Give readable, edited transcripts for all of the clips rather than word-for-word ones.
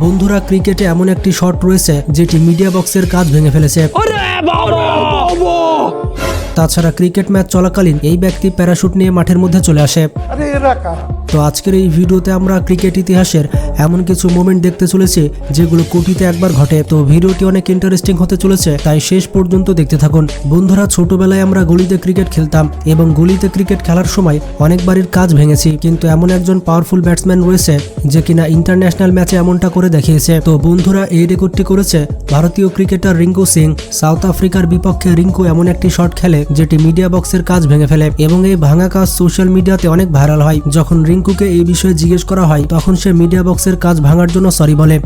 বন্ধুরা, ক্রিকেটে এমন একটি শট রয়েছে যেটি মিডিয়া বক্সের কাজ ভেঙে ফেলেছে। তাছাড়া ক্রিকেট ম্যাচ চলাকালীন এই ব্যক্তি প্যারাশুট নিয়ে মাঠের মধ্যে চলে আসে। তো আজকের এই ভিডিওতে আমরা ক্রিকেট ইতিহাসের এমন কিছু মোমেন্ট দেখতে চলেছি যেগুলো কোটিতে একবার ঘটে। তো ভিডিওটি অনেক ইন্টারেস্টিং হতে চলেছে, তাই শেষ পর্যন্ত দেখতে থাকুন। বন্ধুরা, ছোটবেলায় আমরা গলিতে ক্রিকেট খেলতাম এবং গলিতে ক্রিকেট খেলার সময় অনেক বাড়ির কাজ ভেঙেছি, কিন্তু এমন একজন পাওয়ারফুল ব্যাটসম্যান রয়েছে যে কিনা ইন্টারন্যাশনাল ম্যাচে এমনটা করে দেখিয়েছে। তো বন্ধুরা, এই রেকর্ডটি করেছে ভারতীয় ক্রিকেটার রিঙ্কু সিং। সাউথ আফ্রিকার বিপক্ষে রিঙ্কু এমন একটি শট খেলে যেটি মিডিয়া বক্সের কাজ ভেঙে ফেলে এবং এই ভাঙা কাজ সোশ্যাল মিডিয়াতে অনেক ভাইরাল হয়। যখন রিঙ্কুকে এই বিষয়ে জিজ্ঞেস করা হয় তখন সে মিডিয়া বক্সের কাজ ভাঙার জন্য সরি বলে।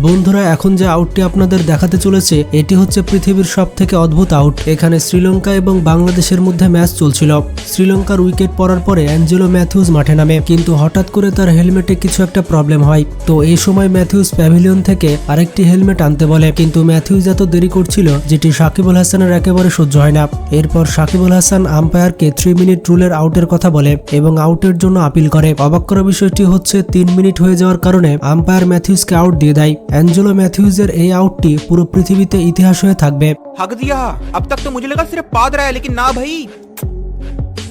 বন্ধুরা, এখন যে আউটটি আপনাদের দেখাতে চলেছে এটি হচ্ছে পৃথিবীর সবথেকে অদ্ভুত আউট। এখানে শ্রীলঙ্কা এবং বাংলাদেশের মধ্যে ম্যাচ চলছিল। শ্রীলঙ্কার উইকেট পড়ার পরে অ্যাঞ্জেলো ম্যাথিউস মাঠে নামে, কিন্তু হঠাৎ করে তার হেলমেটে কিছু একটা প্রবলেম হয়। তো এই সময় ম্যাথিউস প্যাভিলিয়ন থেকে আরেকটি হেলমেট আনতে বলে, কিন্তু ম্যাথিউস এত দেরি করছিল যেটি সাকিব আল হাসানের একেবারে সহ্য হয় না। এরপর সাকিব আল হাসান আম্পায়ারকে 3 মিনিট রুলের আউটের কথা বলে এবং আউটের জন্য আপিল করে। অবাক করা বিষয়টি হচ্ছে 3 মিনিট হয়ে যাওয়ার কারণে আম্পায়ার ম্যাথিউসকে আউট দিয়ে দেয়। অ্যাঞ্জেলো ম্যাথিউসের এই আউটটি পুরো পৃথিবীতে ইতিহাস হয়ে থাকবে। हक दिया। अब तक तो मुझे लगा सिर्फ पाद रहा है, लेकिन ना भाई,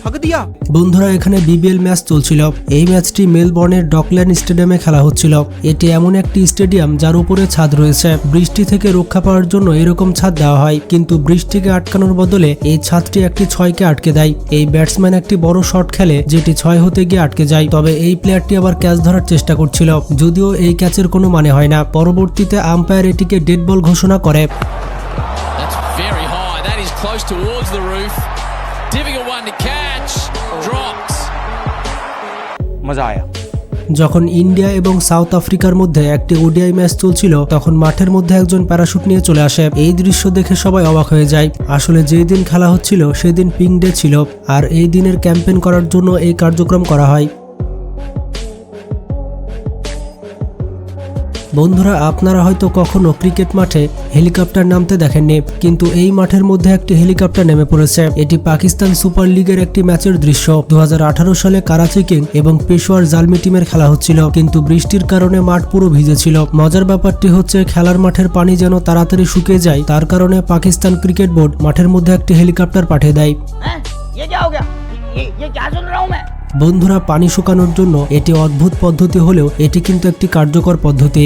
हक दिया। বন্ধুরা, এখানে বিবিএল ম্যাচ চলছিল। এই ম্যাচটি মেলবোর্নের ডকল্যান্ড স্টেডিয়ামে খেলা হচ্ছিল। এটি এমন একটি স্টেডিয়াম যার উপরে ছাদ রয়েছে। বৃষ্টি থেকে রক্ষা পাওয়ার জন্য এরকম ছাদ দেওয়া হয়, কিন্তু বৃষ্টিকে আটকানোর বদলে এই ছাদটি একটি 6কে আটকে দেয়। এই ব্যাটসম্যান একটি বড় শট খেলে যেটি 6 হতে গিয়ে আটকে যায়। তবে এই প্লেয়ারটি আবার ক্যাচ ধরার চেষ্টা করছিল, যদিও এই ক্যাচের কোনো মানে হয় না। পরবর্তীতে আম্পায়ার এটিকে ডেড বল ঘোষণা করে। Very high. That is close towards the roof. Difficult one to catch. Drops. मजा आया। যখন ইন্ডিয়া এবং সাউথ আফ্রিকার মধ্যে একটি ওডিআই ম্যাচ চলছিল তখন মাঠের মধ্যে একজন প্যারাশুট নিয়ে চলে আসে। এই দৃশ্য দেখে সবাই অবাক হয়ে যায়। আসলে যেই দিন খেলা হচ্ছিল সেদিন পিঙ্ক ডে ছিল, আর এই দিনের ক্যাম্পেইন করার জন্য এই কার্যক্রম করা হয়। বন্ধুরা, আপনারা হয়তো কখনো ক্রিকেট মাঠে হেলিকপ্টার নামতে দেখেননি, কিন্তু এই মাঠের মধ্যে একটি হেলিকপ্টার নেমে পড়েছে। এটি পাকিস্তান সুপার লিগের একটি ম্যাচের দৃশ্য। 2018 সালে করাচি কিং এবং পেশোয়ার জালমি টিমের খেলা হচ্ছিল, কিন্তু বৃষ্টির কারণে মাঠ পুরো ভিজেছিল। মজার ব্যাপারটি হচ্ছে খেলার মাঠের পানি যেন তাড়াতাড়ি শুকিয়ে যায়, তার কারণে পাকিস্তান ক্রিকেট বোর্ড মাঠের মধ্যে একটি হেলিকপ্টার পাঠিয়ে দেয়। বন্ধুরা, পানি শুকানোর জন্য এটি অদ্ভুত পদ্ধতি হলেও এটি কিন্তু একটি কার্যকর পদ্ধতি।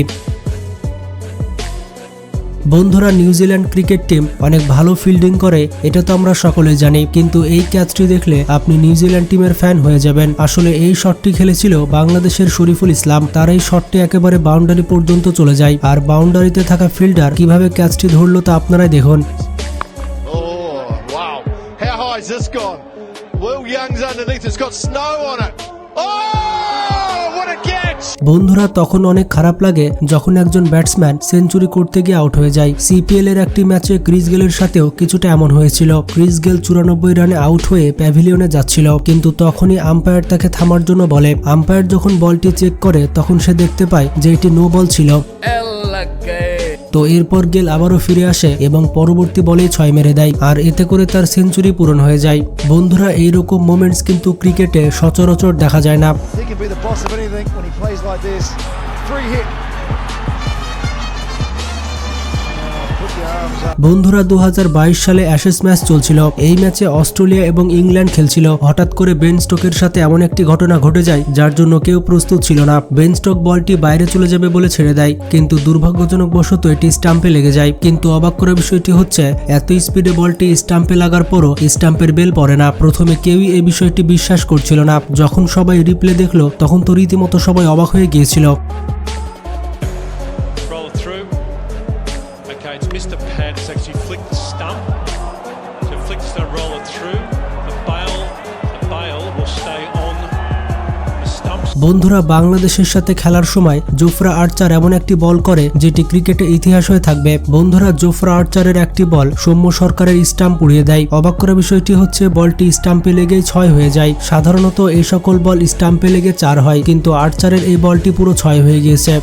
বন্ধুরা, নিউজিল্যান্ড ক্রিকেট টিম অনেক ভালো ফিল্ডিং করে, এটা তো আমরা সকলে জানি, কিন্তু এই ক্যাচটি দেখলে আপনি নিউজিল্যান্ড টিমের ফ্যান হয়ে যাবেন। আসলে এই শটটি খেলেছিল বাংলাদেশের শরীফুল ইসলাম। তার এই শটটি একেবারে বাউন্ডারি পর্যন্ত চলে যায়, আর বাউন্ডারিতে থাকা ফিল্ডার কিভাবে ক্যাচটি ধরলো তা আপনারাই দেখুন। Will Young's underneath, it's got snow on it. Oh, what a catch! বন্ধুরা, তখন অনেক খারাপ লাগে যখন একজন ব্যাটসম্যান সেঞ্চুরি করতে গিয়ে আউট হয়ে যায়। সিপিএল এর একটি ম্যাচে ক্রিস গেলের সাথেও কিছুটা এমন হয়েছিল। ক্রিস গেল 94 রানে আউট হয়ে প্যাভিলিয়নে যাচ্ছিল, কিন্তু তখনই আম্পায়ার তাকে থামার জন্য বলে। আম্পায়ার যখন বলটি চেক করে তখন সে দেখতে পায় যে এটি নো বল ছিল। তো এরপর গেল আবারও ফিরে আসে এবং পরবর্তী বলেই 6 মেরে দেয়, আর এতে করে তার সেঞ্চুরি পূরণ হয়ে যায়। বন্ধুরা, এইরকম মোমেন্টস কিন্তু ক্রিকেটে সচরাচর দেখা যায় না। বন্ধুরা, 2022 সালে অ্যাশেজ ম্যাচ চলছিল। এই ম্যাচে অস্ট্রেলিয়া এবং ইংল্যান্ড খেলছিল। হঠাৎ করে বেন স্টোকের সাথে এমন একটি ঘটনা ঘটে যায় যার জন্য কেউ প্রস্তুত ছিল না। বেন স্টোক বলটি বাইরে চলে যাবে বলে ছেড়ে দেয়, কিন্তু দুর্ভাগ্যজনক বশত এটি স্টাম্পে লেগে যায়। কিন্তু অবাক করা বিষয়টি হচ্ছে এত স্পিডে বলটি স্টাম্পে লাগার পরও স্টাম্পের বেল পড়ে না। প্রথমে কেউই এই বিষয়টি বিশ্বাস করছিল না। যখন সবাই রিপ্লে দেখলো তখন তো রীতিমতো সবাই অবাক হয়ে গিয়েছিল। It's missed the pad. It's actually flicked the stump. So it flicks the roller through. The bail will stay on the stumps. বন্ধুরা, বাংলাদেশের সাথে খেলার সময় জোফরা আর্চার এমন একটি বল করে যেটি ক্রিকেটে ইতিহাস হয়ে থাকবে। বন্ধুরা, জোফরা আর্চারের একটি বল সৌম্য সরকারের স্টাম্প উড়িয়ে দেয়। অবাক করা বিষয়টি হচ্ছে বলটি স্টাম্পে লেগেই 6 হয়ে যায়। সাধারণত এই সকল বল স্টাম্পে লেগে 4 হয়, কিন্তু আর্চারের এই বলটি পুরো 6 হয়ে গিয়েছে।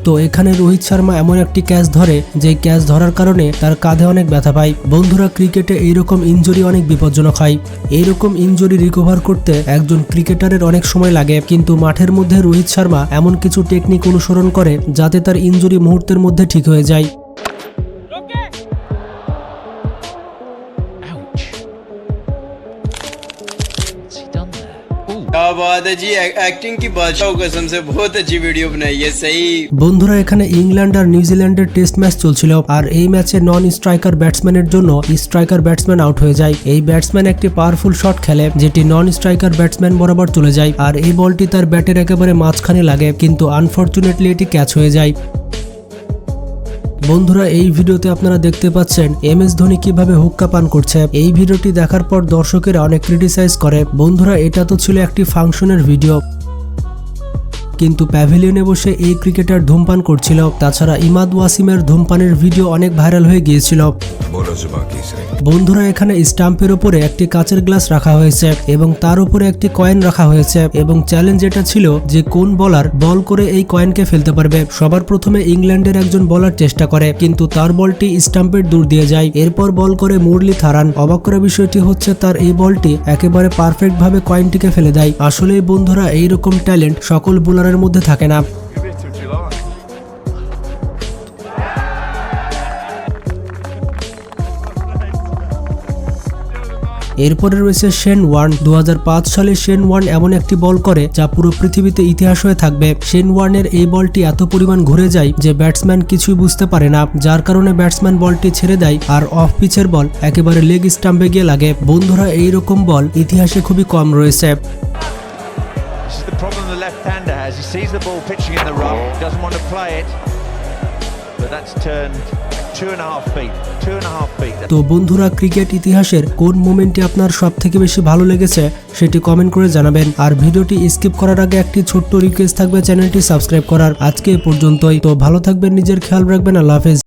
তো এখানে রোহিত শর্মা এমন একটি ক্যাচ ধরে যে ক্যাচ ধরার কারণে তার কাঁধে অনেক ব্যথা পায়। বন্ধুরা, ক্রিকেটে এইরকম ইনজুরি অনেক বিপজ্জনক হয়। এইরকম ইনজুরি রিকভার করতে একজন ক্রিকেটারের অনেক সময় লাগে, কিন্তু মাঠের মধ্যে রোহিত শর্মা এমন কিছু টেকনিক অনুসরণ করে যাতে তার ইনজুরি মুহূর্তের মধ্যে ঠিক হয়ে যায়। क्या बात है जी, एक्टिंग की बादशाह कसम से बहुत अच्छी वीडियो बनाई है। सही বন্ধুরা, এখানে ইংল্যান্ড আর নিউজিল্যান্ডের টেস্ট ম্যাচ চলছিল আর এই ম্যাচে নন স্ট্রাইকার ব্যাটসম্যানের জন্য স্ট্রাইকার ব্যাটসম্যান আউট হয়ে যায়। এই ব্যাটসম্যান একটি পাওয়ারফুল শট খেলে যেটি নন স্ট্রাইকার ব্যাটসম্যান বরাবর চলে যায় আর এই বলটি তার ব্যাটের একেবারে মাঝখানে লাগে, কিন্তু আনফরচুনেটলি এটি ক্যাচ হয়ে যায়। বন্ধুরা, এই ভিডিওতে আপনারা দেখতে পাচ্ছেন MS ধোনি কিভাবে হুক্কা পান করছে। এই ভিডিওটি দেখার পর দর্শকেরা অনেক ক্রিটিসাইজ করে। বন্ধুরা, এটা তো ছিল একটি ফাংশনের ভিডিও, কিন্তু প্যাভিলিয়নে বসে এই ক্রিকেটার ধূমপান করছিল। তাছাড়া ইমাদ ওয়াসিমের ধূমপানের ভিডিও অনেক ভাইরাল হয়ে গিয়েছিল। বন্ধুরা, এখানে স্টাম্পের উপরে একটি কাচের গ্লাস রাখা হয়েছে এবং তার উপরে একটি কয়েন রাখা হয়েছে এবং চ্যালেঞ্জ এটা ছিল যে কোন বলার বল করে এই কয়েনকে ফেলতে পারবে। সবার প্রথমে ইংল্যান্ডের একজন বলার চেষ্টা করে, কিন্তু তার বলটি স্টাম্পের দূর দিয়ে যায়। এরপর বল করে মুরলি থারান। অবাক করা বিষয়টি হচ্ছে তার এই বলটি একেবারে পারফেক্ট ভাবে কয়েনটিকে ফেলে দেয়। আসলে বন্ধুরা, এইরকম ট্যালেন্ট সকল বোলারের মধ্যে থাকে না। এরপরে রয়েছে শেন ওয়ার্ন। 2005 সালে শেন ওয়ার্ন এমন একটি বল করে যা পুরো পৃথিবীতে ইতিহাস হয়ে থাকবে। শেন ওয়ার্নের এই বলটি এত পরিমাণ ঘুরে যায় যে ব্যাটসম্যান কিছুই বুঝতে পারে না, যার কারণে ব্যাটসম্যান বলটি ছেড়ে দেয় আর অফ পিচের বল একেবারে লেগ স্টাম্পে গিয়ে লাগে। বন্ধুরা, এইরকম বল ইতিহাসে খুবই কম রয়েছে। This is the problem the left-hander has. He sees the ball pitching in the rough, doesn't want to play it, but that's turned 2.5 feet. 2.5 feet. তো বন্ধুরা, ক্রিকেট ইতিহাসের কোন মোমেন্টটি আপনার সব থেকে বেশি ভালো লেগেছে সেটি কমেন্ট করে জানাবেন। আর ভিডিওটি স্কিপ করার আগে একটি ছোট্ট রিকোয়েস্ট থাকবে চ্যানেলটি সাবস্ক্রাইব করার। আজকে এ পর্যন্তই। তো ভালো থাকবেন, নিজের খেয়াল রাখবেন। আল্লাহ হাফেজ।